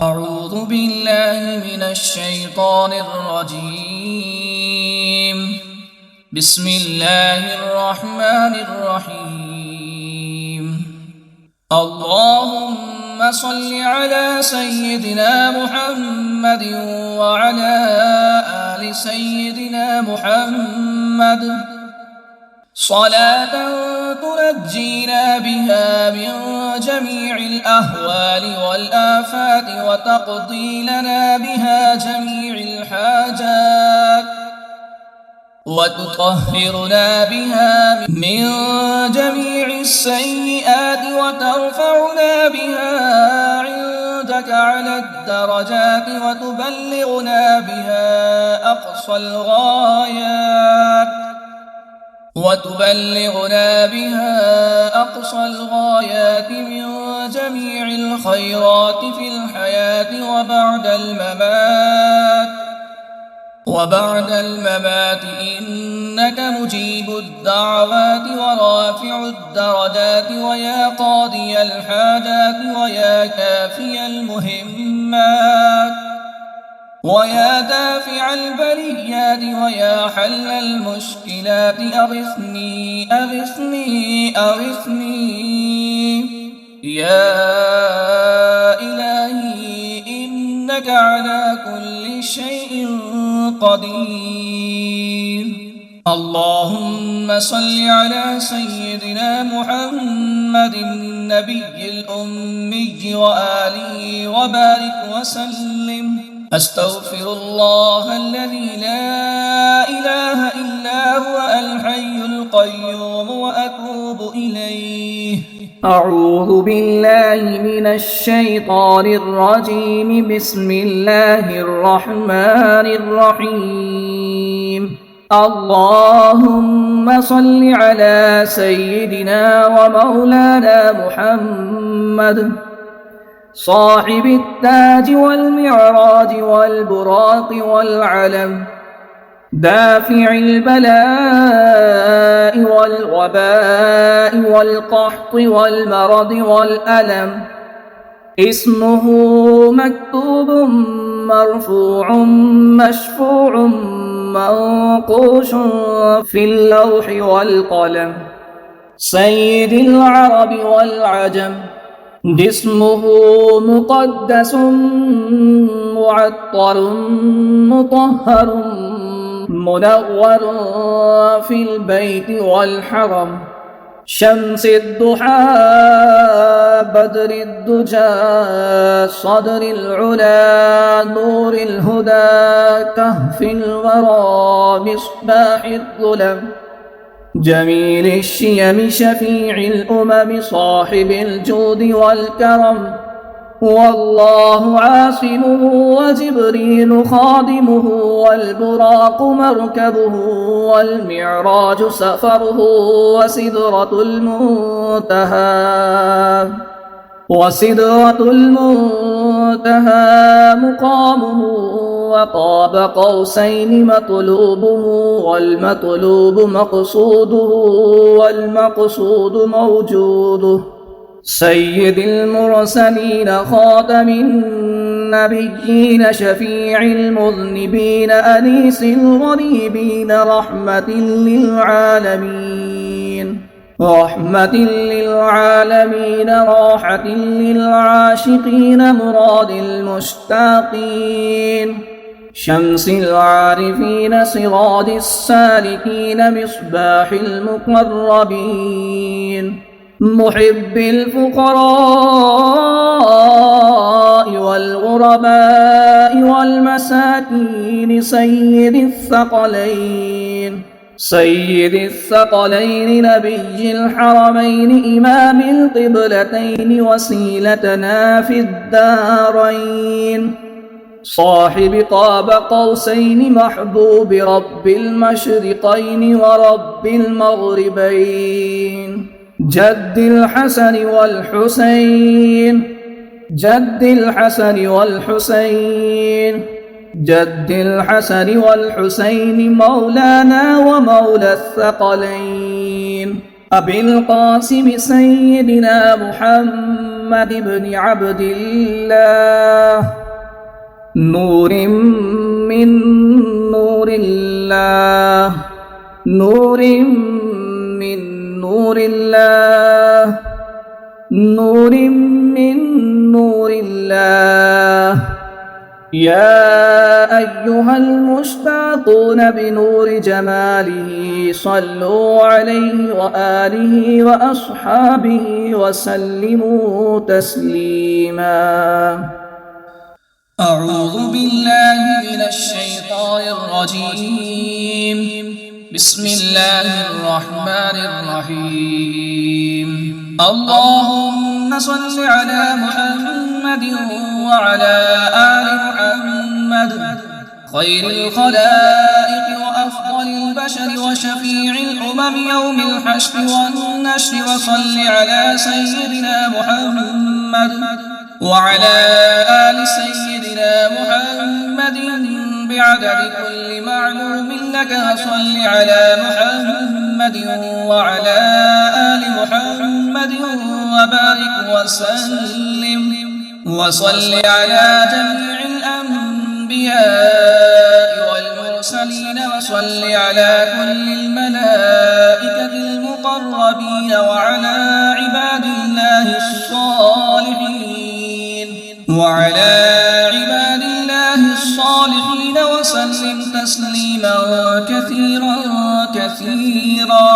أعوذ بالله من الشيطان الرجيم. بسم الله الرحمن الرحيم. اللهم صل على سيدنا محمد وعلى آل سيدنا محمد صلاة تنجينا بها من جميع الأهوال والآفات وتقضي لنا بها جميع الحاجات وتطهرنا بها من جميع السيئات وترفعنا بها عندك على الدرجات وتبلغنا بها أقصى الغايات من جميع الخيرات في الحياة وبعد الممات إنك مجيب الدعوات ورافع الدرجات ويا قاضي الحاجات ويا كافي المهمات ويا دافع البليات ويا حل المشكلات أغثني يا إلهي إنك على كل شيء قدير. اللهم صل على سيدنا محمد النبي الأمي وآله وبارك وسلم. أستغفر الله الذي لا إله إلا هو الحي القيوم وأتوب إليه. أعوذ بالله من الشيطان الرجيم. بسم الله الرحمن الرحيم. اللهم صل على سيدنا ومولانا محمد صاحب التاج والمعراج والبراق والعلم دافع البلاء والوباء والقحط والمرض والألم. اسمه مكتوب مرفوع مشفوع منقوش في اللوح والقلم. سيد العرب والعجم. جسمه مقدس معطر مطهر منور في البيت والحرم. شمس الضحى بدر الدجى صدر العلا نور الهدى كهف الورى مصباح الظلم. جميل الشيم شفيع الأمم صاحب الجود والكرم. والله عاصمه وجبريل خادمه والبراق مركبه والمعراج سفره وسدرة المنتهى مقامه. وقاب قوسين مطلوبه والمطلوب مقصوده والمقصود موجوده. سيد المرسلين خاتم النبيين شفيع المذنبين أنيس الغريبين رحمة للعالمين راحة للعاشقين مراد المشتاقين. شمس العارفين سراج السالكين مصباح المقربين. محب الفقراء والغرباء والمساكين. سيد الثقلين نبي الحرمين إمام القبلتين وسيلتنا في الدارين. صاحب قاب قوسين محبوب رب المشرقين ورب المغربين. جد الحسن والحسين مولانا ومولى الثقلين. أبي القاسم سيدنا محمد بن عبد الله نور من نور الله، نور من نور الله، نور من نور الله. يا أيها المشتاقون بنور جماله صلوا عليه وآله وأصحابه وسلموا تسليما. أعوذ بالله من الشيطان الرجيم. بسم الله الرحمن الرحيم. اللهم صل على محمد وعلى آل محمد خير الخلائق وأفضل البشر وشفيع الأمم يوم الحشر والنشر. وصل على سيدنا محمد وعلى آل سيدنا محمد بعدد كل معلوم لك. وصل على محمد وعلى آل محمد وبارك وسلم. وصل على جميع الأنبياء والمرسلين. وصل على كل الملائكة المقربين وعلى عباد الله الصالحين وسلم تسليما كثيرا كثيرا.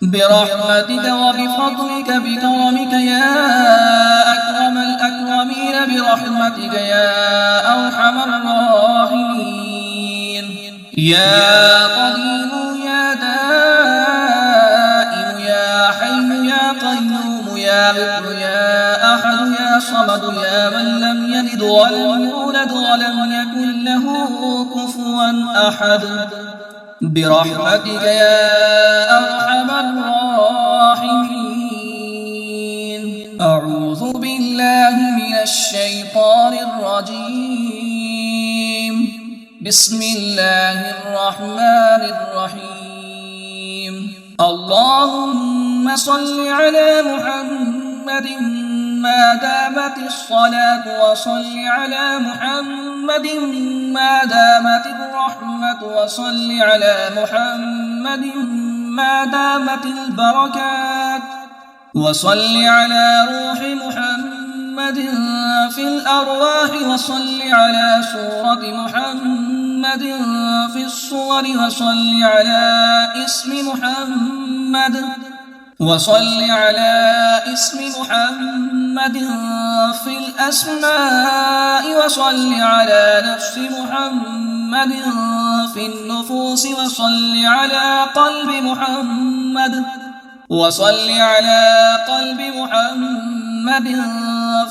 برحمتك وبفضلك بكرمك يا أكرم الأكرمين، برحمتك يا أرحم الراحمين. يا قديم يا دائم يا حي يا قيوم يا غفر يا أحد يا صمد يا من لم يلد ولم يولد ولم يكن له كفوا أحد، برحمتك يا أرحم الراحمين. أعوذ بالله من الشيطان الرجيم. بسم الله الرحمن الرحيم. اللهم صل على محمد ما دامت الصلاة، وصل على محمد ما دامت الرحمة، وصل على محمد ما دامت البركات، وصل على روح محمد في الأرواح، وصل على صورة محمد في الصور، وصل على اسم محمد، وصل على اسم محمد في الأسماء، وصل على نفس محمد في النفوس، وصل على قلب محمد، وصل على قلب محمد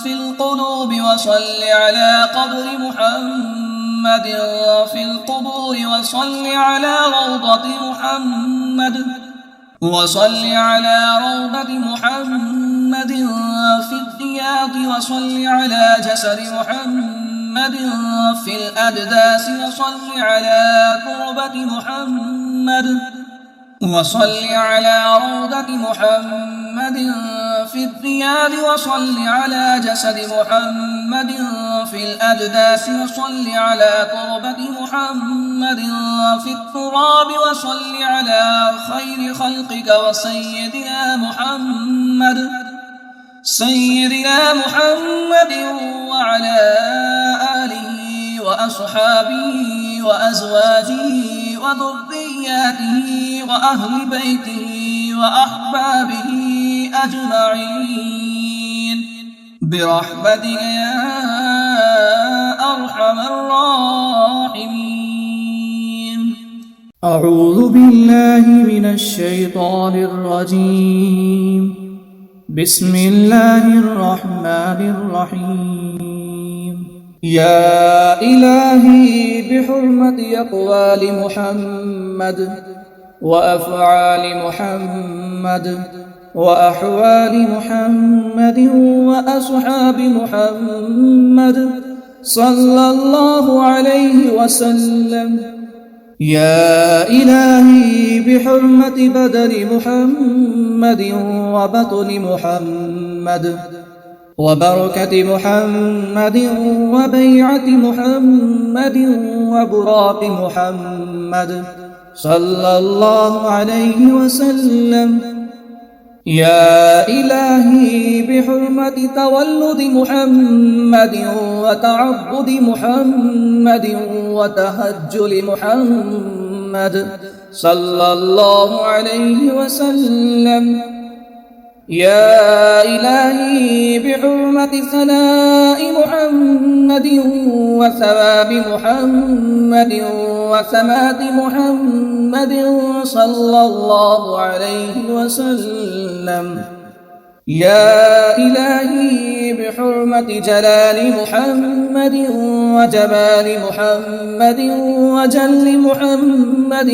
في القلوب، وصل على قبر محمد في القبور، وصل على روضة محمد، وصل على روضة محمد في الدياط، وصل على جسد محمد في الأدداس، وصل على تربة محمد، وصل على روضة محمد في الرياض، وصل على جسد محمد في الأدداس، وصل على تربة محمد في التراب، وصل على خير خلقك وسيدنا محمد وعلى آله وأصحابه وأزواجه وذرياته وأهل بيته وأحبابه أجمعين، برحمتك يا أرحم الراحمين. أعوذ بالله من الشيطان الرجيم. بسم الله الرحمن الرحيم. يا إلهي بحرمة أقوال محمد وأفعال محمد وأحوال محمد وأصحاب محمد صلى الله عليه وسلم. يا إلهي بحرمة بدن محمد وبطن محمد وبركة محمد وبيعة محمد وبراق محمد صلى الله عليه وسلم. يا إلهي بحرمة تولد محمد وتعبد محمد وتهجل محمد صلى الله عليه وسلم. يا إلهي بحرمة ثناء محمد وثواب محمد وثبات محمد صلى الله عليه وسلم. يا إلهي بحرمة جلال محمد وجمال محمد وجل محمد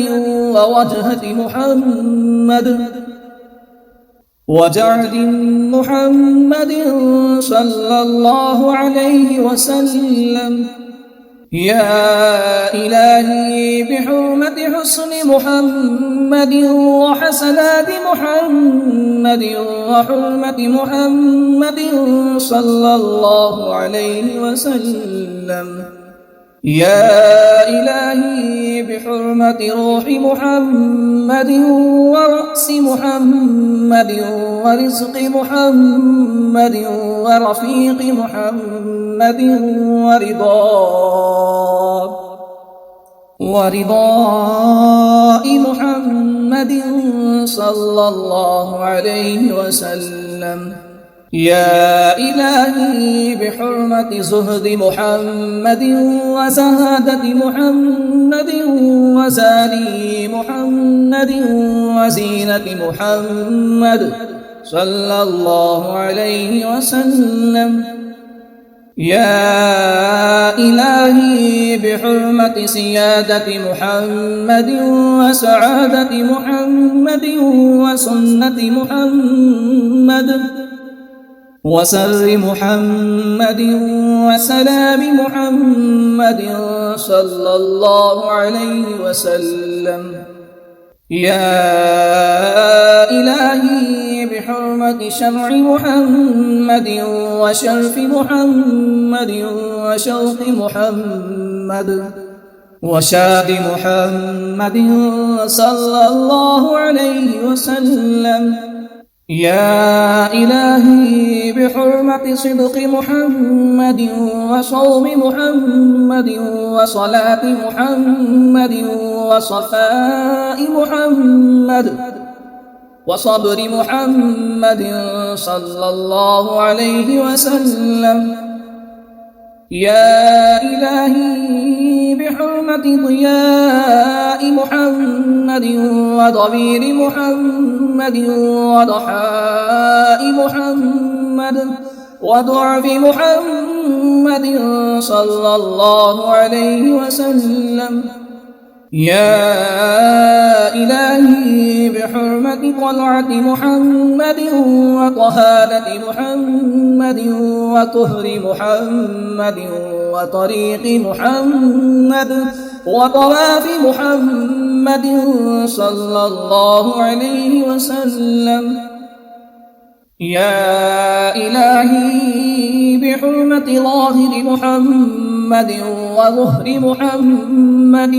ووجهة محمد وجعد محمد صلى الله عليه وسلم. يا إلهي بحرمة حسن محمد وحسنات محمد وحرمة محمد صلى الله عليه وسلم. يا إلهي بحرمة روح محمد ورأس محمد ورزق محمد ورفيق محمد ورضاء محمد صلى الله عليه وسلم. يا إلهي بحرمة زهد محمد وزهادة محمد وزاني محمد وزينة محمد صلى الله عليه وسلم. يا إلهي بحرمة سيادة محمد وسعادة محمد وسنة محمد وسر محمد وسلام محمد صلى الله عليه وسلم. يا إلهي بحرمة شرع محمد وشرف محمد وشوق محمد وشاد محمد صلى الله عليه وسلم. يا إلهي بحرمة صدق محمد وصوم محمد وصلاة محمد وصفاء محمد وصبر محمد صلى الله عليه وسلم. يا إلهي بحرمة ضياء محمد وضمير محمد وضحاء محمد وضعف محمد صلى الله عليه وسلم. يا إلهي بحرمة طلعة محمد وطهارة محمد وطهر محمد وطريق محمد وطواف محمد صلى الله عليه وسلم. يا إلهي بحرمة ظاهر محمد وظهر محمد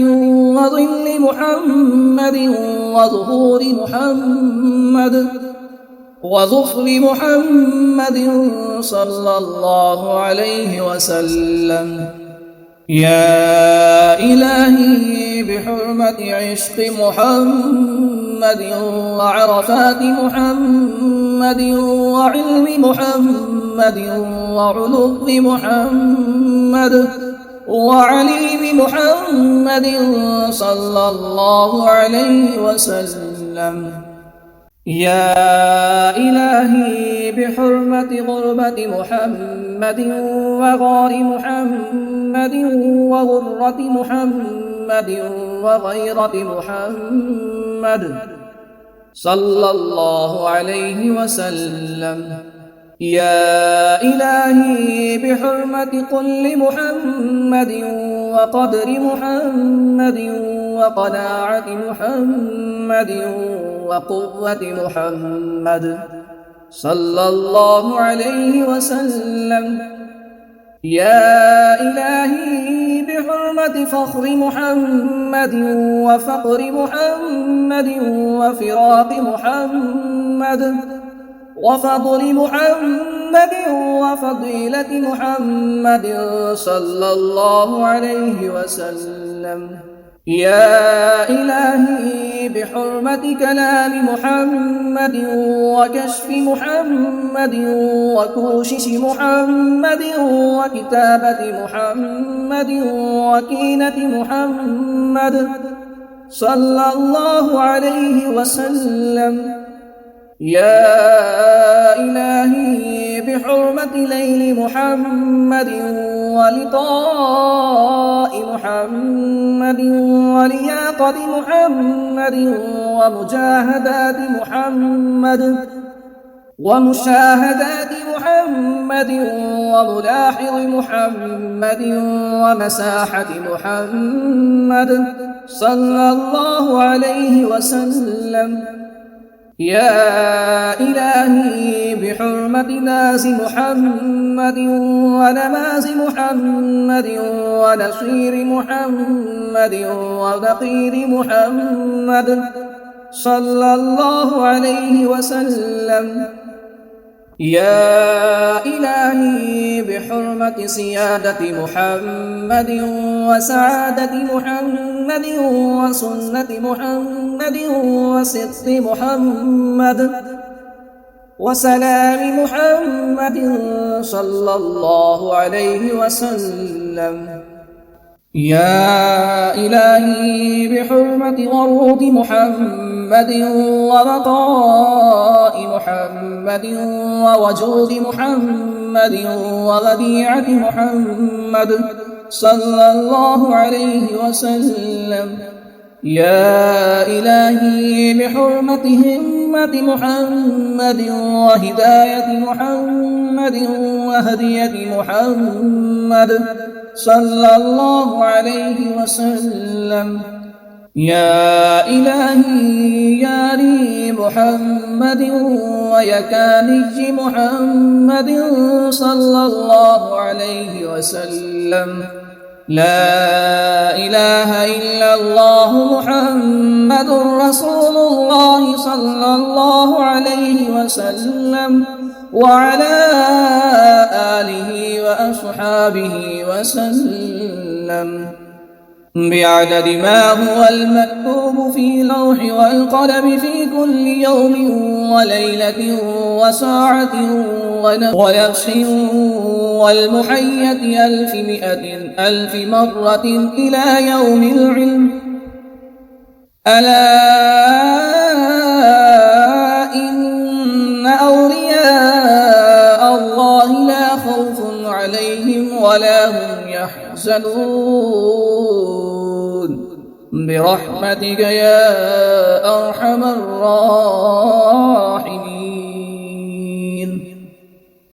وظل محمد وظهور محمد وظفر محمد صلى الله عليه وسلم. يا إلهي بحرمة عشق محمد وعرفات محمد وعلم محمد وعلو محمد وعليم محمد صلى الله عليه وسلم. يا إلهي بحرمة غربة محمد وغار محمد وغرة محمد وغيرة محمد صلى الله عليه وسلم. يا إلهي بحرمة كل محمد وقدر محمد وقناعة محمد وقوة محمد صلى الله عليه وسلم. يا إلهي بحرمة فخر محمد وفقر محمد وفراق محمد وفضل محمد وفضيلة محمد صلى الله عليه وسلم. يا إلهي بحرمة كلام محمد وكشف محمد وكوشش محمد وكتابة محمد وكينة محمد صلى الله عليه وسلم. يا إلهي بحرمة ليل محمد ولقاء محمد ولياقة محمد ومشاهدات محمد وملاحظ محمد ومساحة محمد صلى الله عليه وسلم. يا إلهي بحرمة ناس محمد ونماز محمد ونصير محمد ونقير محمد صلى الله عليه وسلم. يا إلهي بحرمة سيادة محمد وسعادة محمد وسنة محمد وصدق محمد وسلام محمد صلى الله عليه وسلم. يا إلهي بحرمة ورود محمد وبقاء محمد ووجود محمد ووديعة محمد صلى الله عليه وسلم. يا إلهي بحرمة همة محمد وهداية محمد وهدية محمد صلى الله عليه وسلم. يا إلهي يا لي محمد ويكانج محمد صلى الله عليه وسلم. لا إله إلا الله محمد رسول الله صلى الله عليه وسلم وعلى آله وأصحابه وسلم بعدد ما هو المكتوب في لوح والقلم في كل يوم وليلة وساعة ونفس والمحية 100,000 مرة إلى يوم العلم. ألا إن أولياء الله لا خوف عليهم ولا هم يحزنون برحمتك يا أرحم الراحمين.